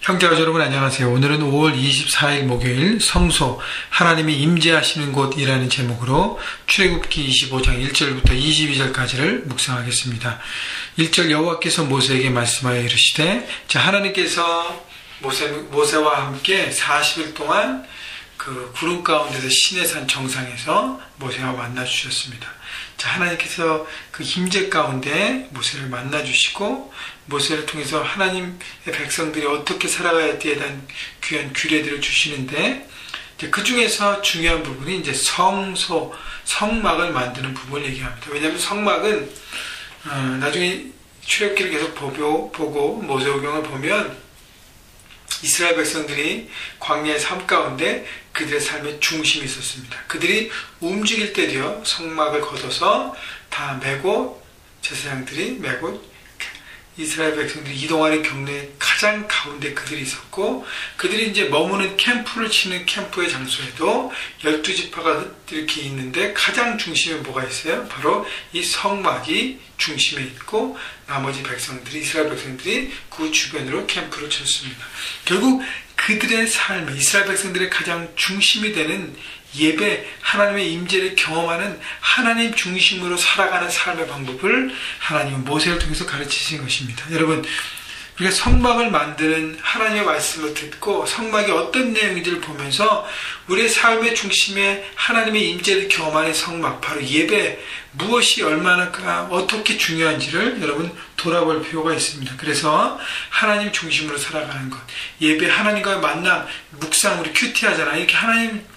형제가 여러분 안녕하세요. 오늘은 5월 24일 목요일 성소 하나님이 임재하시는 곳이라는 제목으로 출애굽기 25장 1절부터 22절까지를 묵상하겠습니다. 1절 여호와께서 모세에게 말씀하여 이르시되 하나님께서 모세와 함께 40일 동안 그 구름 가운데서 시내산 정상에서 모세와 만나 주셨습니다. 하나님께서 그 임재 가운데 모세를 만나 주시고 모세를 통해서 하나님의 백성들이 어떻게 살아가야 되에 대한 귀한 규례들을 주시는데 그 중에서 중요한 부분이 이제 성막을 만드는 부분을 얘기합니다. 왜냐하면 성막은 나중에 출애굽기를 계속 보고 모세오경을 보면 이스라엘 백성들이 광야의 삶 가운데 그들의 삶의 중심이 있었습니다. 그들이 움직일 때도요, 성막을 걷어서 다 메고 제사장들이 메고 이스라엘 백성들이 이동하는 경로의 가장 가운데 그들이 있었고, 그들이 이제 머무는 캠프를 치는 캠프의 장소에도 12지파가 이렇게 있는데 가장 중심에 뭐가 있어요? 바로 이 성막이 중심에 있고 나머지 백성들이, 이스라엘 백성들이 그 주변으로 캠프를 쳤습니다. 결국 그들의 삶, 이스라엘 백성들의 가장 중심이 되는 예배, 하나님의 임재를 경험하는 하나님 중심으로 살아가는 삶의 방법을 하나님은 모세를 통해서 가르치신 것입니다. 여러분, 우리가 성막을 만드는 하나님의 말씀을 듣고 성막이 어떤 내용인지를 보면서 우리의 삶의 중심에 하나님의 임재를 경험하는 성막, 바로 예배, 무엇이 얼마나 어떻게 중요한지를 여러분 돌아볼 필요가 있습니다. 그래서 하나님 중심으로 살아가는 것, 예배, 하나님과의 만남, 묵상, 우리 큐티 하잖아요. 이렇게 하나님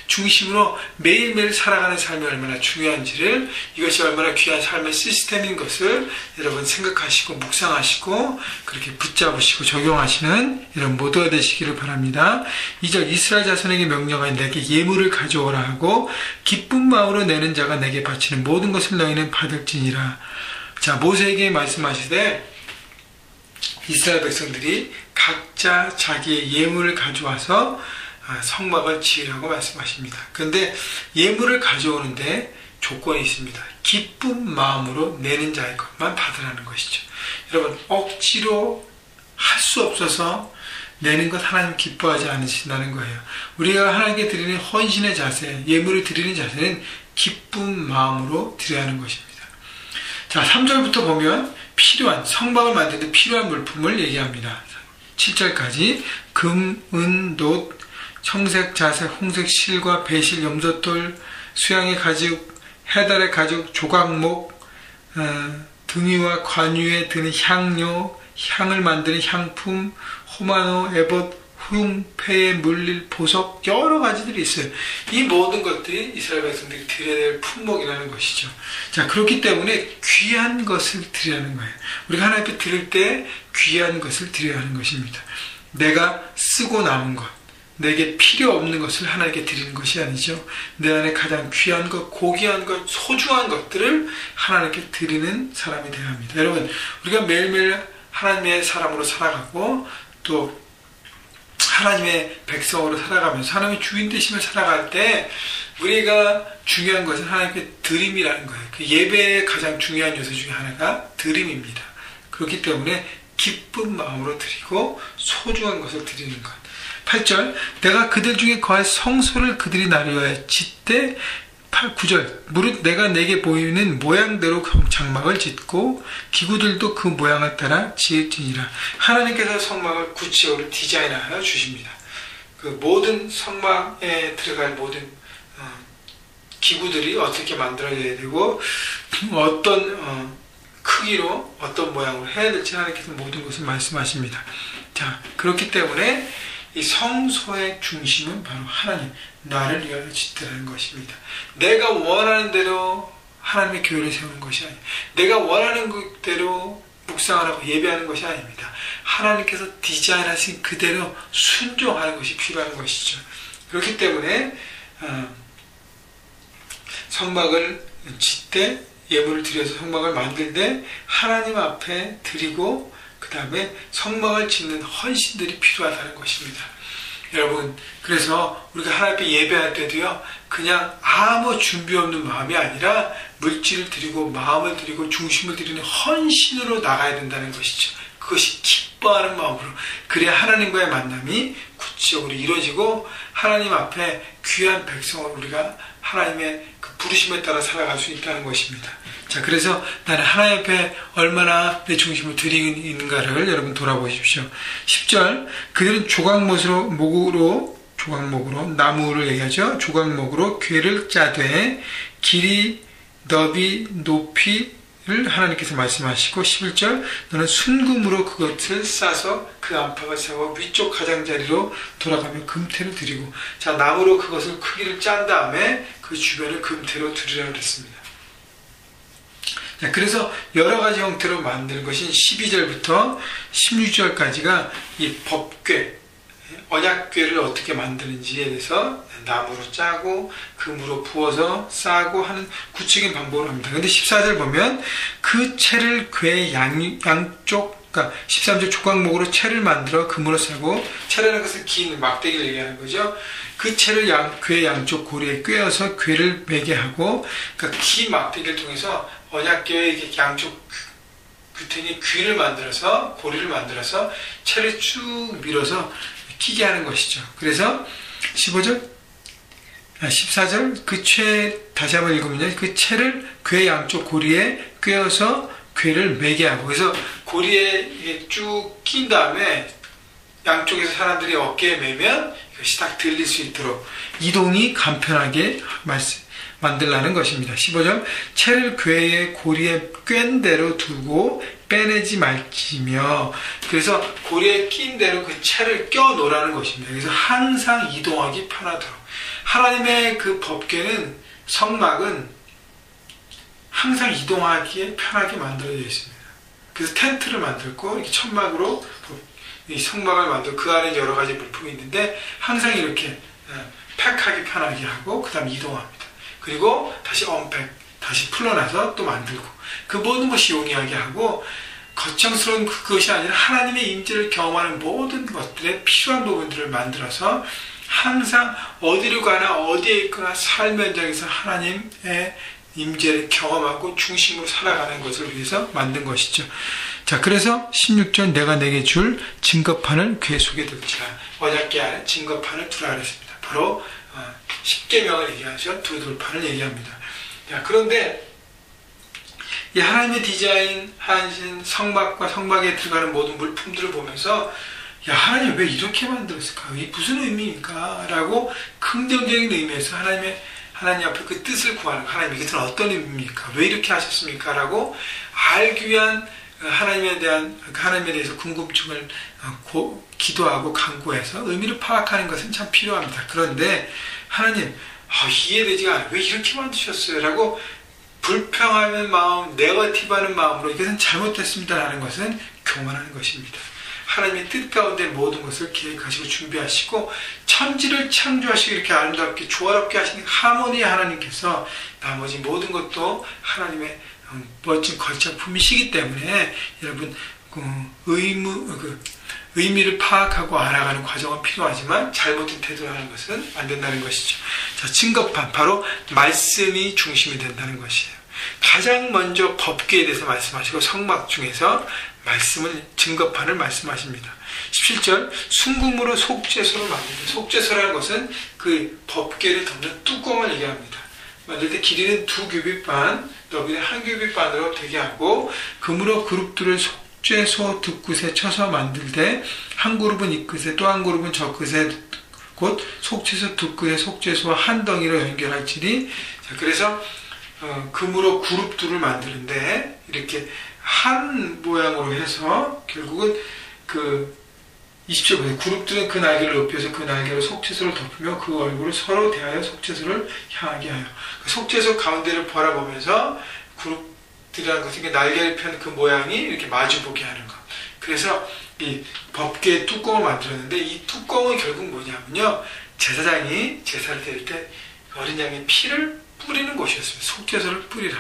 중심으로 매일매일 살아가는 삶이 얼마나 중요한지를, 이것이 얼마나 귀한 삶의 시스템인 것을 여러분 생각하시고 묵상하시고 그렇게 붙잡으시고 적용하시는 여러분 모두가 되시기를 바랍니다. 2절 이스라엘 자손에게 명령하여 내게 예물을 가져오라 하고 기쁜 마음으로 내는 자가 내게 바치는 모든 것을 너희는 받을지니라. 모세에게 말씀하시되 이스라엘 백성들이 각자 자기의 예물을 가져와서 성막을 지으라고 말씀하십니다. 그런데 예물을 가져오는데 조건이 있습니다. 기쁜 마음으로 내는 자의 것만 받으라는 것이죠. 여러분, 억지로 할 수 없어서 내는 것 하나님 기뻐하지 않으신다는 거예요. 우리가 하나님께 드리는 헌신의 자세, 예물을 드리는 자세는 기쁜 마음으로 드려야 하는 것입니다. 3절부터 보면 필요한, 성막을 만드는 데 필요한 물품을 얘기합니다. 7절까지 금, 은, 놋, 청색, 자색, 홍색 실과 배실, 염소돌, 수양의 가죽, 해달의 가죽, 조각목, 등유와 관유에 드는 향료, 향을 만드는 향품, 호마노, 에봇, 흉, 폐에 물릴 보석, 여러 가지들이 있어요. 이 모든 것들이 이스라엘 백성들이 드려야 될 품목이라는 것이죠. 그렇기 때문에 귀한 것을 드리라는 거예요. 우리가 하나님께 드릴 때 귀한 것을 드려야 하는 것입니다. 내가 쓰고 남은 것, 내게 필요 없는 것을 하나님께 드리는 것이 아니죠. 내 안에 가장 귀한 것, 고귀한 것, 소중한 것들을 하나님께 드리는 사람이 되어야 합니다. 여러분, 우리가 매일매일 하나님의 사람으로 살아가고 또 하나님의 백성으로 살아가면서 하나님의 주인 되심을 살아갈 때 우리가 중요한 것은 하나님께 드림이라는 거예요. 그 예배의 가장 중요한 요소 중에 하나가 드림입니다. 그렇기 때문에 기쁜 마음으로 드리고 소중한 것을 드리는 것. 8절 내가 그들 중에 거할 성소를 그들이 나누어 짓되 9절 무릇 내가 내게 보이는 모양대로 장막을 짓고 기구들도 그 모양을 따라 지을지니라. 하나님께서 성막을 구체적으로 디자인하여 주십니다. 그 모든 성막에 들어갈 모든 기구들이 어떻게 만들어져야 되고 어떤 크기로 어떤 모양으로 해야 될지 하나님께서 모든 것을 말씀하십니다. 그렇기 때문에 이 성소의 중심은 바로 하나님, 나를 위하여 짓더라는 것입니다. 내가 원하는 대로 하나님의 교회를 세우는 것이 아니에요. 내가 원하는 대로 묵상을 하고 예배하는 것이 아닙니다. 하나님께서 디자인하신 그대로 순종하는 것이 필요한 것이죠. 그렇기 때문에 성막을 짓되 예물을 드려서 성막을 만들 때 하나님 앞에 드리고 그 다음에 성막을 짓는 헌신들이 필요하다는 것입니다. 여러분, 그래서 우리가 하나님께 예배할 때도요, 그냥 아무 준비 없는 마음이 아니라 물질을 드리고 마음을 드리고 중심을 드리는 헌신으로 나가야 된다는 것이죠. 그것이 기뻐하는 마음으로, 그래야 하나님과의 만남이 구체적으로 이루어지고 하나님 앞에 귀한 백성을 우리가 하나님의 그 부르심에 따라 살아갈 수 있다는 것입니다. 자, 그래서 나는 하나님 앞에 얼마나 내 중심을 드리는가를 여러분 돌아보십시오. 10절, 그들은 조각목으로 나무를 얘기하죠. 조각목으로 궤를 짜되 길이, 너비, 높이를 하나님께서 말씀하시고, 11절, 너는 순금으로 그것을 싸서 그 안팎을 세워 위쪽 가장자리로 돌아가며 금태를 드리고, 자, 나무로 그것을 크기를 짠 다음에 그 주변을 금태로 드리라고 그랬습니다. 자, 그래서 여러 가지 형태로 만드는 것이 12절부터 16절까지가 이 법궤, 언약궤를 어떻게 만드는지에 대해서 나무로 짜고 금으로 부어서 싸고 하는 구체적인 방법을 합니다. 근데 14절 보면 그 채를 궤 양쪽, 그러니까 13절 조각목으로 채를 만들어 금으로 싸고, 채라는 것은 긴 막대기를 얘기하는 거죠. 그 채를 궤 양쪽 고리에 꿰어서 궤를 매게 하고, 그러니까 긴 막대기를 통해서 언약궤의 양쪽 끝에 귀를 만들어서, 고리를 만들어서 채를 쭉 밀어서 끼게 하는 것이죠. 그래서 14절 그 채, 다시 한번 읽으면 그 채를 궤 양쪽 고리에 꿰어서 궤를 매게 하고, 그래서 고리에 쭉 낀 다음에 양쪽에서 사람들이 어깨에 매면 이것이 딱 들릴 수 있도록 이동이 간편하게 만들라는 것입니다. 15절, 채를 궤의 고리에 꿰은 대로 두고 빼내지 말지며, 그래서 고리에 낀 대로 그 채를 껴 놓으라는 것입니다. 그래서 항상 이동하기 편하도록. 하나님의 그 법궤는, 성막은 항상 이동하기에 편하게 만들어져 있습니다. 그래서 텐트를 만들고 이렇게 천막으로 이 성막을 만들고 그 안에 여러 가지 물품이 있는데 항상 이렇게 팩하기 편하게 하고 그 다음 이동합니다. 그리고 다시 언팩, 다시 풀어놔서 또 만들고, 그 모든 것이 용이하게 하고, 거창스러운 그것이 아니라 하나님의 임재를 경험하는 모든 것들의 필요한 부분들을 만들어서 항상 어디로 가나 어디에 있거나 삶의 현장에서 하나님의 임재를 경험하고 중심으로 살아가는 것을 위해서 만든 것이죠. 자, 그래서 16절, 내가 내게 줄 증거판을 궤 속에 둘지라. 언약궤 안에 증거판을 두라 그랬습니다. 바로 십계명을 얘기하죠. 두 돌판을 얘기합니다. 자, 그런데 이 하나님의 디자인하신 성막과 성막에 들어가는 모든 물품들을 보면서, 야, 하나님 왜 이렇게 만들었을까? 이게 무슨 의미입니까? 라고 긍정적인 의미에서 하나님 앞에 그 뜻을 구하는, 하나님 이것은 어떤 의미입니까? 왜 이렇게 하셨습니까? 라고 알기 위한 하나님에 대해서 궁금증을 기도하고 간구해서 의미를 파악하는 것은 참 필요합니다. 그런데 하나님, 이해되지가 않아요. 왜 이렇게 만드셨어요? 라고 불평하는 마음, 네거티브하는 마음으로 이것은 잘못됐습니다라는 것은 교만하는 것입니다. 하나님의 뜻 가운데 모든 것을 계획하시고 준비하시고 천지를 창조하시고 이렇게 아름답게 조화롭게 하시는 하모니의 하나님께서 나머지 모든 것도 하나님의 멋진 걸작품이시기 때문에 여러분 의미를 파악하고 알아가는 과정은 필요하지만 잘못된 태도를 하는 것은 안 된다는 것이죠. 자, 증거판, 바로 말씀이 중심이 된다는 것이에요. 가장 먼저 법궤에 대해서 말씀하시고 성막 중에서 증거판을 말씀하십니다. 17절, 순금으로 속죄소를 만든다. 속죄소라는 것은 그 법궤를 덮는 뚜껑을 얘기합니다. 만들 때 길이는 2규빗반, 너비는 1규빗반으로 되게 하고, 금으로 그룹들을 속죄소 득끝에 쳐서 만들 때 한 그룹은 이 끝에 또 한 그룹은 저 끝에, 곧 속죄소 득끝에 속죄소와 한 덩이로 연결할지니, 자, 그래서 금으로 그룹들을 만드는데 이렇게 한 모양으로 해서 결국은 그 20절 보세요. 그룹들은 그 날개를 높여서 그 날개로 속죄소를 덮으며 그 얼굴을 서로 대하여 속죄소를 향하게 하여, 그 속죄소 가운데를 바라보면서 그룹들이라는 것은 날개를 편 그 모양이 이렇게 마주보게 하는 것. 그래서 이 법궤의 뚜껑을 만들었는데 이 뚜껑은 결국 뭐냐면요, 제사장이 제사를 드릴 때 어린 양의 피를 뿌리는 곳이었습니다. 속죄소를 뿌리라.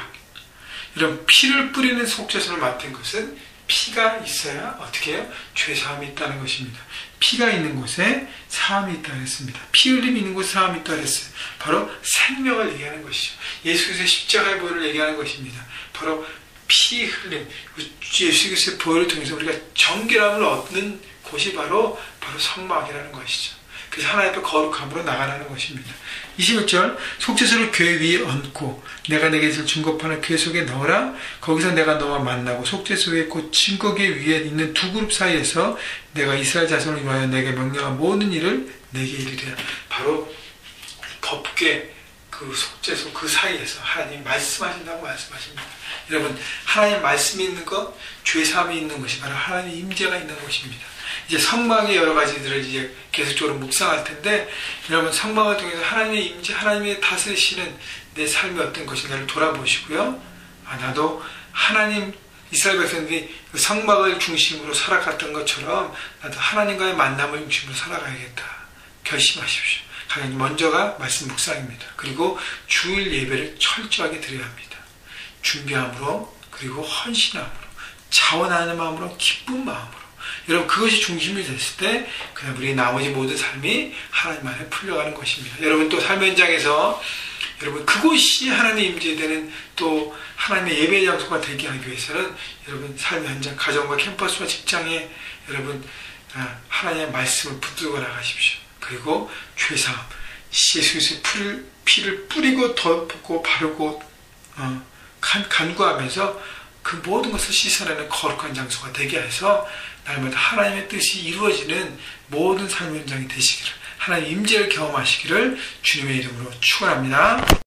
이런 피를 뿌리는 속죄소를 맡은 것은 피가 있어야 어떻게 해요? 죄사함이 있다는 것입니다. 피가 있는 곳에 사함이 있다고 했습니다. 피 흘림이 있는 곳에 사함이 있다고 했어요. 바로 생명을 얘기하는 것이죠. 예수께서 십자가의 보혈을 얘기하는 것입니다. 바로 피 흘린 예수 그리스도의 보혈을 통해서 우리가 정결함을 얻는 곳이 바로 성막이라는 것이죠. 그래서 하나님 앞에 거룩함으로 나가라는 것입니다. 21절 속죄소를 교회 위에 얹고 내가 내게 있을 증거판을 교회 속에 넣어라. 거기서 내가 너와 만나고 속죄소에 곧 증거계 위에 있는 두 그룹 사이에서 내가 이스라엘 자손을 위하여 내게 명령한 모든 일을 내게 이르리라. 바로 법궤 그 속죄소 그 사이에서 하나님 말씀하신다고 말씀하십니다. 여러분 하나님 말씀이 있는 것, 죄사함이 있는 것이 바로 하나님의 임재가 있는 것입니다. 이제 성막의 여러 가지들을 이제 계속적으로 묵상할 텐데, 여러분 성막을 통해서 하나님의 임재, 하나님의 다스리시는 내 삶이 어떤 것인가를 돌아보시고요. 나도 하나님 이스라엘 백성들이 그 성막을 중심으로 살아갔던 것처럼 나도 하나님과의 만남을 중심으로 살아가야겠다. 결심하십시오. 가장 먼저가 말씀 묵상입니다. 그리고 주일 예배를 철저하게 드려야 합니다. 준비함으로, 그리고 헌신함으로, 자원하는 마음으로, 기쁜 마음으로. 여러분 그것이 중심이 됐을 때 그냥 우리 나머지 모든 삶이 하나님 안에 풀려가는 것입니다. 여러분 또 삶 현장에서 여러분 그곳이 하나님의 임재되는 또 하나님의 예배 장소가 되게 하기 위해서는 여러분 삶 현장, 가정과 캠퍼스와 직장에 여러분 하나님의 말씀을 붙들고 나가십시오. 그리고 죄사함, 예수의 피를 뿌리고 덮고 바르고 간구하면서 그 모든 것을 씻어내는 거룩한 장소가 되게 해서 날마다 하나님의 뜻이 이루어지는 모든 삶의 현장이 되시기를, 하나님의 임재를 경험하시기를 주님의 이름으로 축원합니다.